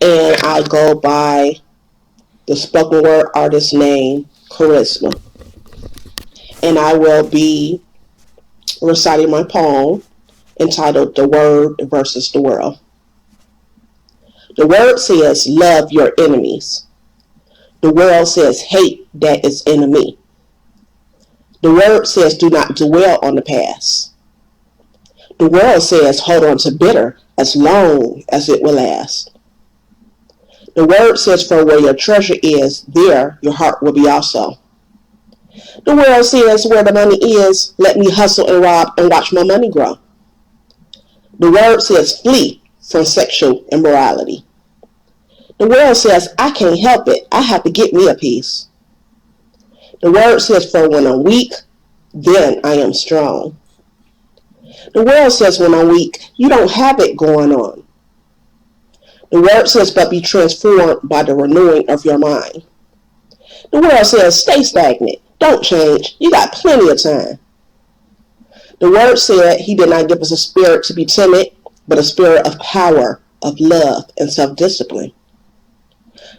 and I go by the spoken word artist name Charisma. And I will be reciting my poem entitled The Word versus the World. The word says, love your enemies. The world says, hate that is enemy. The word says, do not dwell on the past. The world says, hold on to bitter as long as it will last. The word says, for where your treasure is, there your heart will be also. The world says, where the money is, let me hustle and rob and watch my money grow. The word says, flee from sexual immorality. The world says, I can't help it. I have to get me a piece. The word says, for when I'm weak, then I am strong. The world says, when I'm weak, you don't have it going on. The word says, but be transformed by the renewing of your mind. The world says, stay stagnant. Don't change. You got plenty of time. The word said he did not give us a spirit to be timid, but a spirit of power, of love, and self-discipline.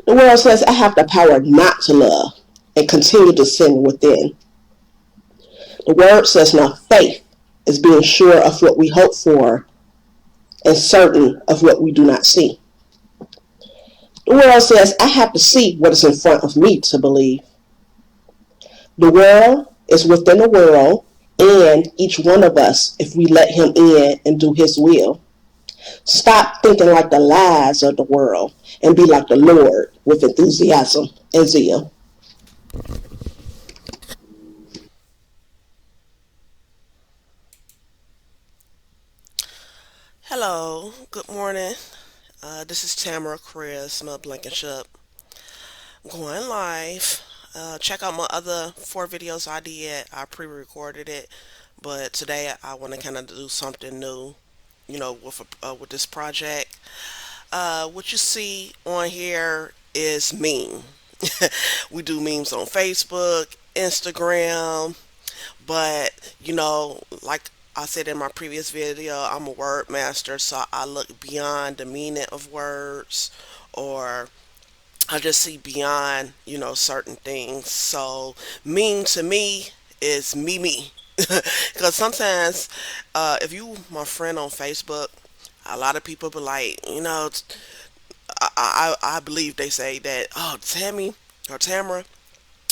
The world says I have the power not to love and continue to sin within. The word says now faith is being sure of what we hope for and certain of what we do not see. The world says I have to see what is in front of me to believe. The world is within the world and each one of us if we let him in and do his will. Stop thinking like the lies of the world and be like the Lord with enthusiasm and zeal. Hello, good morning. This is Tamara Charisma Blankenship going live. Check out my other four videos I did. I pre-recorded it, but today I want to kind of do something new, with this project. What you see on here is meme. We do memes on Facebook, Instagram, but like I said in my previous video, I'm a word master, so I look beyond the meaning of words, or I just see beyond, certain things. So meme to me is me. Because sometimes, if you my friend on Facebook, a lot of people be like, I believe they say that, oh, Tammy or Tamara,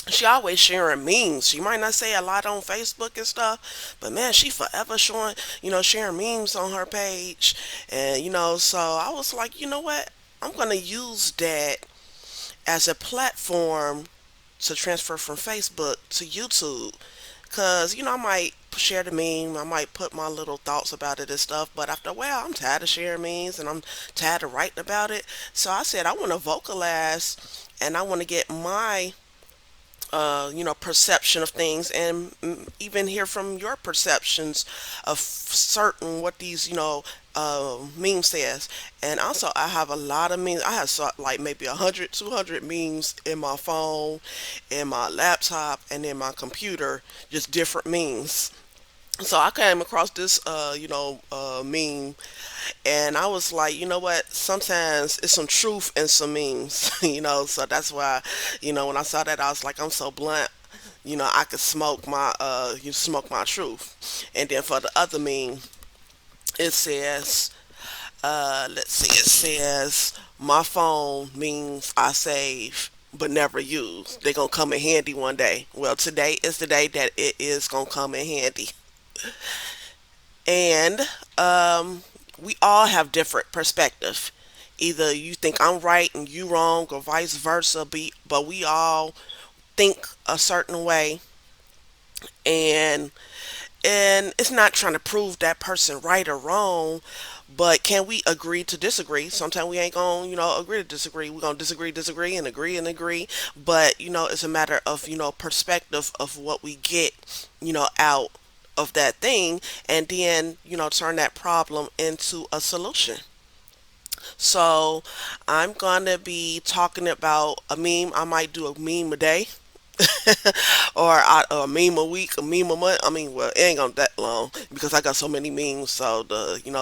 she always sharing memes. She might not say a lot on Facebook and stuff, but man, she forever showing, sharing memes on her page. And, so I was like, you know what? I'm going to use that as a platform to transfer from Facebook to YouTube. Cause I might share the meme, I might put my little thoughts about it and stuff, but after a while, I'm tired of sharing memes and I'm tired of writing about it. So I said I want to vocalize and I want to get my perception of things, and even hear from your perceptions of certain what these, meme says. And also, I have a lot of memes. I have like maybe 100, 200 memes in my phone, in my laptop, and in my computer, just different memes. So I came across this, meme, and I was like, you know what? Sometimes it's some truth in some memes, So that's why, when I saw that, I was like, I'm so blunt. I could smoke my, you smoke my truth. And then for the other meme, it says, let's see, it says, my phone means I save but never use. They're gonna come in handy one day. Well, today is the day that it is gonna come in handy. And we all have different perspective. Either you think I'm right and you wrong, or vice versa. But we all think a certain way, and it's not trying to prove that person right or wrong. But can we agree to disagree? Sometimes we ain't gonna, agree to disagree. We're gonna disagree, and agree and agree. But it's a matter of perspective of what we get, out of that thing, and then turn that problem into a solution. So I'm gonna be talking about a meme. I might do a meme a day. or a meme a week, a meme a month. I mean, well, it ain't gonna that long because I got so many memes. So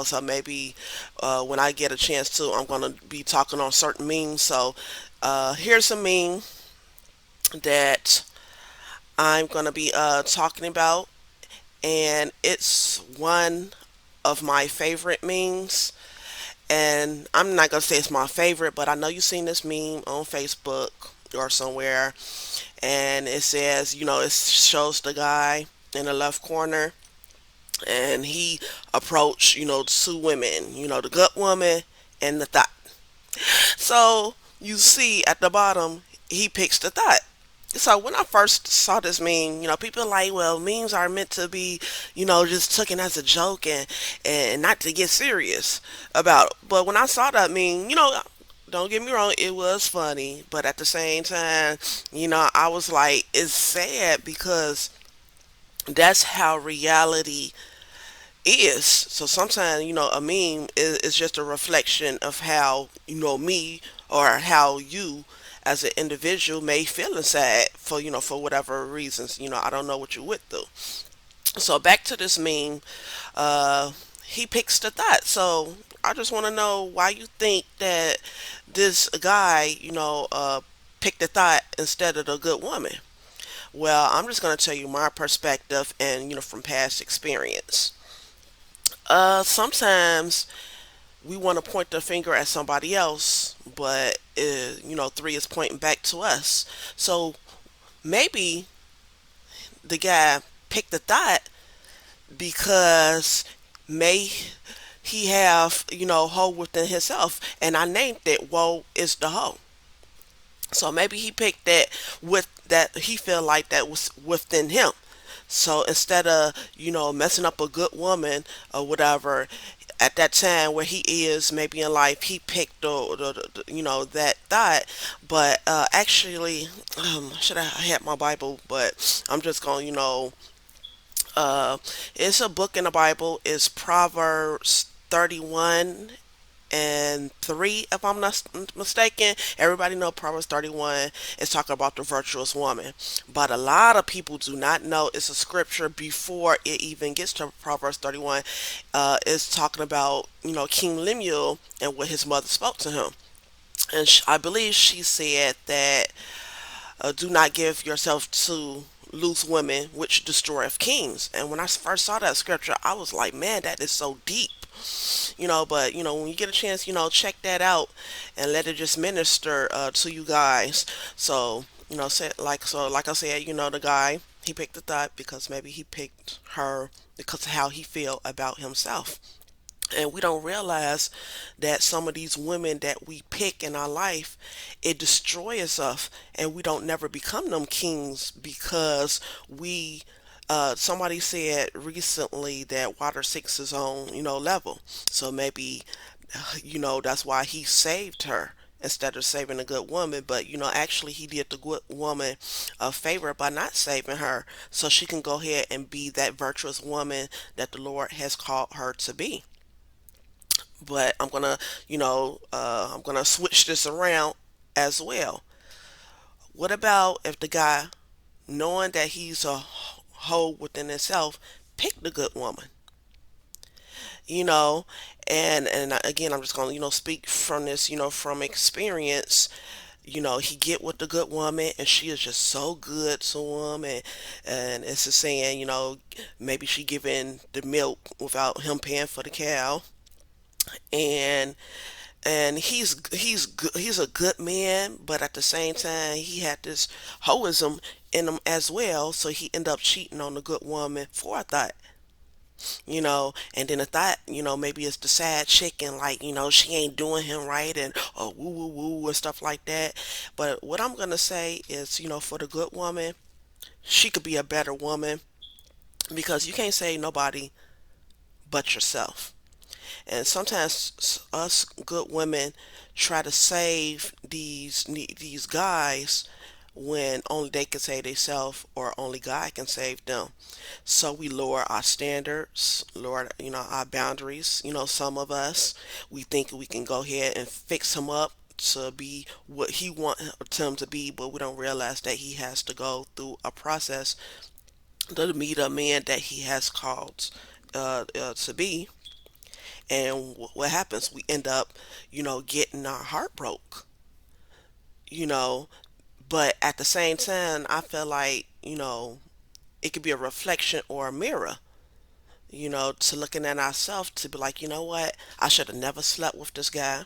so maybe when I get a chance to, I'm gonna be talking on certain memes. So here's a meme that I'm gonna be talking about, and it's one of my favorite memes. And I'm not gonna say it's my favorite, but I know you've seen this meme on Facebook or somewhere, and it says, it shows the guy in the left corner, and he approached, two women, the good woman and the thought. So you see at the bottom, he picks the thought. So when I first saw this meme, people are like, well, memes are meant to be, just taken as a joke and not to get serious about. But when I saw that meme, don't get me wrong, it was funny. But at the same time, I was like, it's sad because that's how reality is. So sometimes, a meme is just a reflection of how, me or how you as an individual may feel inside for, for whatever reasons. I don't know what you went through. So back to this meme, uh, he picks the thought. So I just want to know why you think that this guy, picked the thought instead of the good woman. Well, I'm just going to tell you my perspective and, from past experience. Sometimes we want to point the finger at somebody else, but three is pointing back to us. So maybe the guy picked the thought because may he have hoe within himself, and I named it "Woe Is The Hoe." So maybe he picked that with that he felt like that was within him. So instead of messing up a good woman or whatever, at that time where he is maybe in life, he picked that thought. But actually, should I had my Bible, but I'm just going uh, it's a book in the Bible. It's Proverbs 31 and 3, if I'm not mistaken. Everybody know Proverbs 31 is talking about the virtuous woman, but a lot of people do not know it's a scripture before it even gets to Proverbs 31. It's talking about King Lemuel and what his mother spoke to him, and I believe she said that do not give yourself to loose women which destroyeth kings. And when I first saw that scripture, I was like, man, that is so deep. But when you get a chance, check that out and let it just minister to you guys. So like I said, the guy, he picked the thought because maybe he picked her because of how he feel about himself. And we don't realize that some of these women that we pick in our life, it destroys us, and we don't never become them kings because we somebody said recently that water sinks its own level. So maybe that's why he saved her instead of saving a good woman. But actually he did the good woman a favor by not saving her, so she can go ahead and be that virtuous woman that the Lord has called her to be. But I'm gonna switch this around as well. What about if the guy, knowing that he's a hoe within himself, picked the good woman? You know, and again, I'm just gonna speak from this, from experience. He get with the good woman, and she is just so good to him, and it's a saying, maybe she giving the milk without him paying for the cow, and he's a good man, but at the same time he had this hoism in him as well. So he ended up cheating on the good woman for a thought, and then a thought, maybe it's the sad chicken, like she ain't doing him right, and oh woo woo woo and stuff like that. But what I'm gonna say is, for the good woman, she could be a better woman because you can't save nobody but yourself. And sometimes us good women try to save these guys when only they can save themselves or only God can save them. So we lower our standards, lower our boundaries. Some of us, we think we can go ahead and fix them up to be what he want him to be, but we don't realize that he has to go through a process to meet a man that he has called to be. And what happens? We end up, getting our heart broke, you know. But at the same time, I feel like, it could be a reflection or a mirror, to looking at ourselves to be like, you know what? I should have never slept with this guy.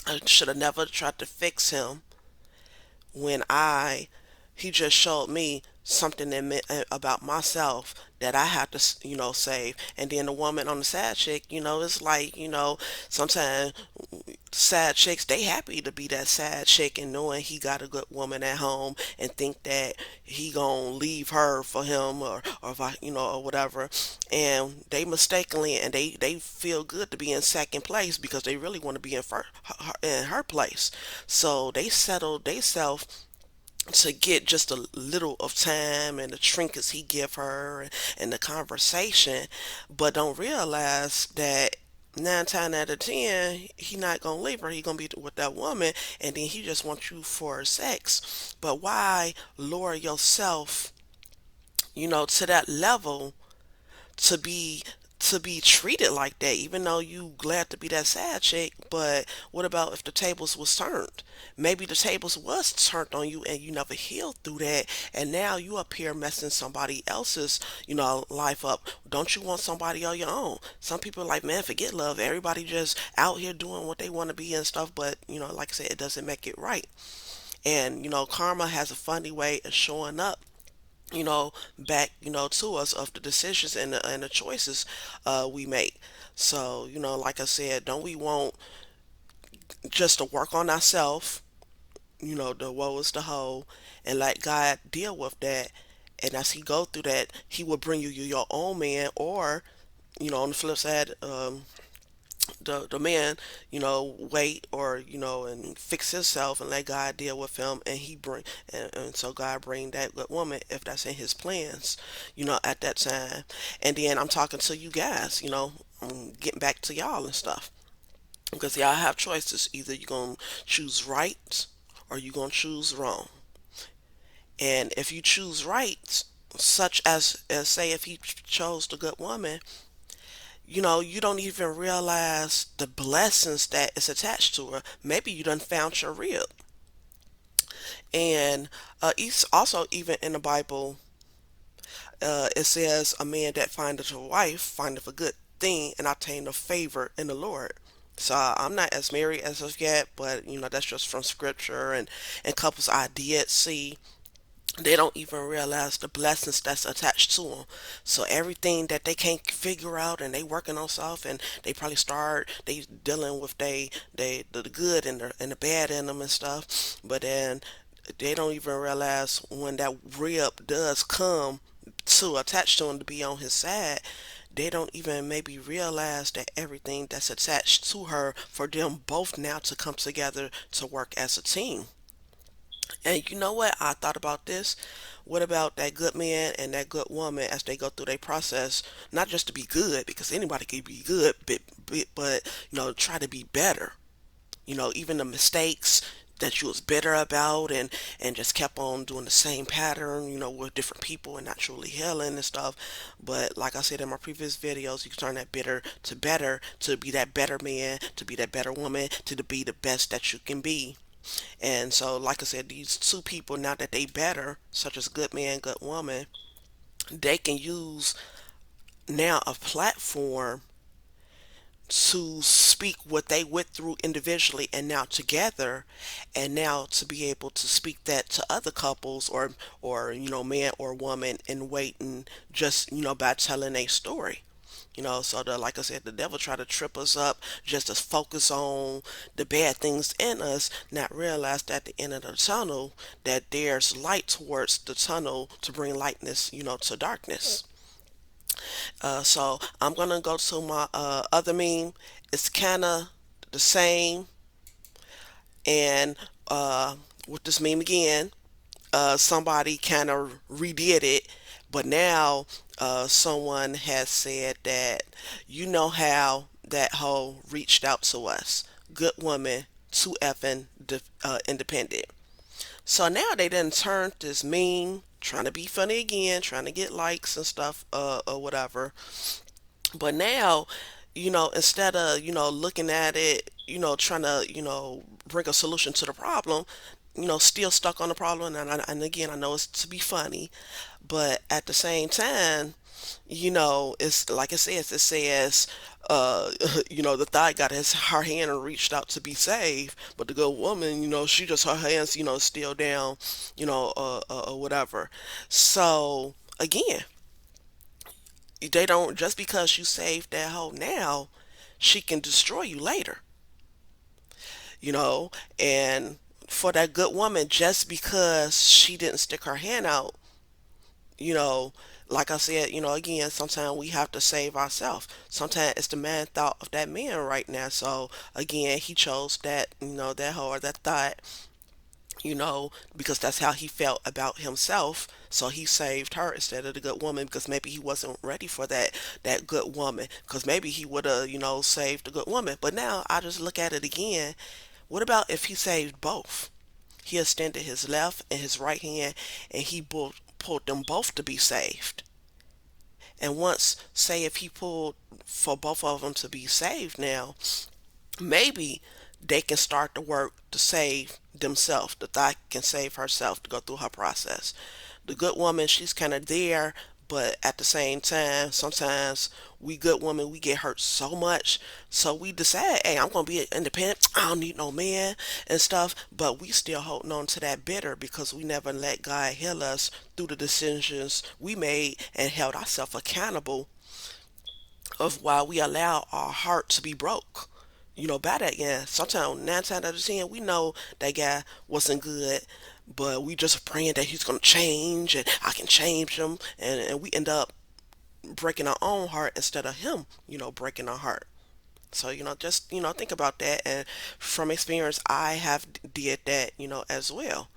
I should have never tried to fix him when he just showed me something about myself that I have to, save. And then the woman on the side chick, it's like, sometimes sad chicks, they happy to be that sad chick and knowing he got a good woman at home and think that he gonna leave her for him, or if I, or whatever. And they mistakenly, and they feel good to be in second place because they really want to be in her place. So they settle they self to get just a little of time and the trinkets he give her, and the conversation, but don't realize that 9 times out of 10 he not gonna leave her. He gonna be with that woman, and then he just wants you for sex. But why lower yourself, to that level, to be treated like that, even though you glad to be that side chick? But what about if the tables was turned? Maybe the tables was turned on you and you never healed through that, and now you up here messing somebody else's, life up. Don't you want somebody on your own? Some people are like, man, forget love. Everybody just out here doing what they want to be and stuff, but like I said, it doesn't make it right. And karma has a funny way of showing up, back, to us of the decisions and the choices we make. So, like I said, don't we want just to work on ourselves, the woe is the hoe, and let God deal with that. And as he go through that, he will bring you your own man, or, on the flip side, the man, wait, or and fix himself and let God deal with him, and and so God bring that good woman if that's in his plans, at that time. And then I'm talking to you guys, I'm getting back to y'all and stuff, because y'all have choices. Either you're gonna choose right or you're gonna choose wrong. And if you choose right, such as say if he chose the good woman, you don't even realize the blessings that is attached to her. Maybe you done found your rib. And it's also, even in the Bible, it says, a man that findeth a wife findeth a good thing and obtain a favor in the Lord. So I'm not as married as of yet, but that's just from scripture, and couples I did see, they don't even realize the blessings that's attached to them. So everything that they can't figure out, and they working on stuff, and they probably start they dealing with the good and the bad in them and stuff. But then they don't even realize when that rib does come to attach to him to be on his side. They don't even maybe realize that everything that's attached to her for them both now to come together to work as a team. And you know what? I thought about this. What about that good man and that good woman as they go through their process, not just to be good, because anybody can be good, but try to be better. Even the mistakes that you was bitter about, and just kept on doing the same pattern, with different people and not truly healing and stuff. But like I said in my previous videos, you can turn that bitter to better, to be that better man, to be that better woman, to be the best that you can be. And so, like I said, these two people, now that they better, such as good man, good woman, they can use now a platform to speak what they went through individually and now together, and now to be able to speak that to other couples, or man or woman, in waiting, just by telling a story. So like I said, the devil try to trip us up just to focus on the bad things in us, not realize that at the end of the tunnel, that there's light towards the tunnel to bring lightness, to darkness. So I'm gonna go to my other meme. It's kind of the same, and with this meme again, somebody kind of redid it, but now someone has said that, how that hoe reached out to us. Good woman, too effing independent. So now they done turned this mean, trying to be funny again, trying to get likes and stuff, or whatever. But now, instead of, looking at it, trying to, bring a solution to the problem, still stuck on the problem. And again, I know it's to be funny, but at the same time, it's like it says, uh, the thigh got her hand and reached out to be saved, but the good woman, she just her hands, still down, or whatever. So again, they don't just because you saved that hoe now, she can destroy you later, you know. And for that good woman, just because she didn't stick her hand out, you know, like I said, again, sometimes we have to save ourselves. Sometimes it's the man thought of that man right now. So again, he chose that, that hoe or that thought, because that's how he felt about himself. So he saved her instead of the good woman because maybe he wasn't ready for that good woman. Because maybe he would have, saved the good woman. But now I just look at it again. What about if he saved both? He extended his left and his right hand, and he pulled them both to be saved. And once, say, if he pulled for both of them to be saved now, maybe they can start to work to save themselves. The thigh can save herself to go through her process. The good woman, she's kind of there, but at the same time, sometimes we good women, we get hurt so much, so we decide, hey, I'm gonna be independent. I don't need no man and stuff. But we still holding on to that bitter because we never let God heal us through the decisions we made and held ourselves accountable of why we allow our heart to be broke. By that, yeah. Sometimes 9 times out of 10, we know that guy wasn't good, but we just praying that he's gonna change and I can change him, and we end up breaking our own heart instead of him, breaking our heart. So, just think about that. And from experience, I have did that, as well.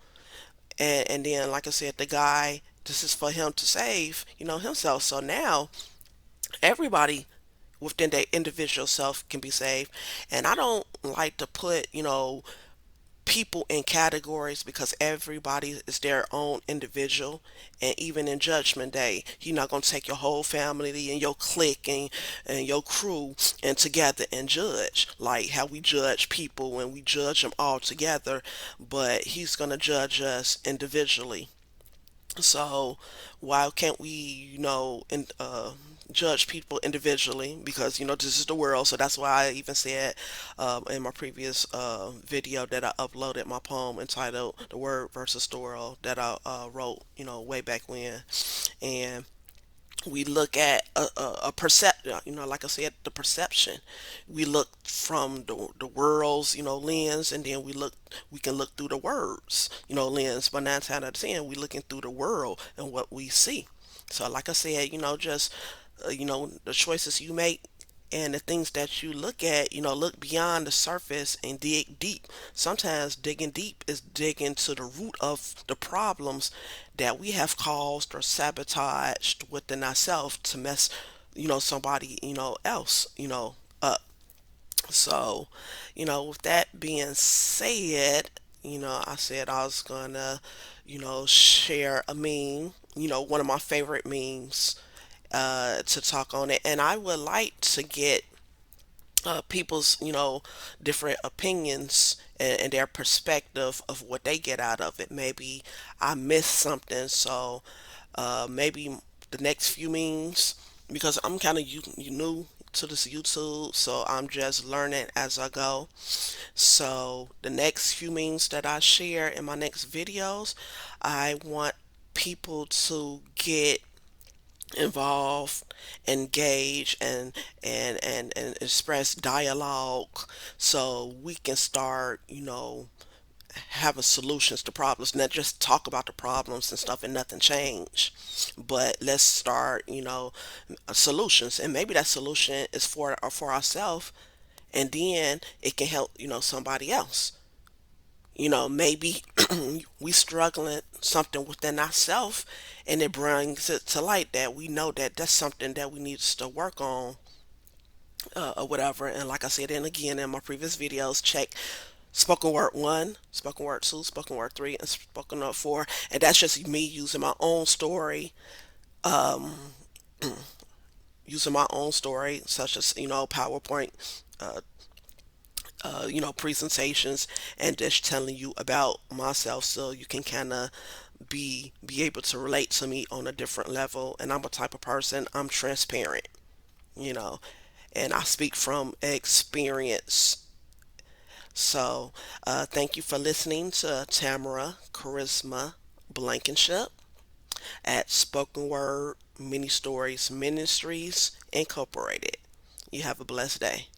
And then, like I said, the guy, this is for him to save, himself. So now everybody within their individual self can be saved. And I don't like to put, people in categories because everybody is their own individual. And even in judgment day, you're not going to take your whole family and your clique and your crew and together and judge like how we judge people when we judge them all together, but he's going to judge us individually. So why can't we, judge people individually? Because this is the world. So that's why I even said in my previous video that I uploaded my poem entitled "The Word versus the World" that I wrote, way back when. And we look at a perception, like I said, the perception. We look from the world's, lens, and then we can look through the words, lens. But 9 times out of 10, we looking through the world and what we see. So, like I said, just the choices you make and the things that you look at, look beyond the surface and dig deep. Sometimes digging deep is digging to the root of the problems that we have caused or sabotaged within ourselves to mess, somebody, else, up. So, with that being said, I said I was gonna, share a meme, one of my favorite memes, to talk on it. And I would like to get people's, different opinions and their perspective of what they get out of it. Maybe I missed something, so maybe the next few memes, because I'm kind of new to this YouTube, so I'm just learning as I go. So the next few memes that I share in my next videos, I want people to get involve, engage, and express dialogue so we can start, having solutions to problems, not just talk about the problems and stuff and nothing change. But let's start, solutions, and maybe that solution is for ourselves, and then it can help, somebody else. Maybe we struggling something within ourselves, and it brings it to light that we know that that's something that we need to work on, or whatever. And like I said, and again in my previous videos, check. spoken word one, spoken word two, spoken word three, and spoken word four. And that's just me using my own story, such as PowerPoint, presentations, and just telling you about myself, so you can kind of be able to relate to me on a different level. And I'm a type of person, I'm transparent, you know, and I speak from experience. So, thank you for listening to Tamara Charisma Blankenship at Spoken Word Mini Stories Ministries Incorporated. You have a blessed day.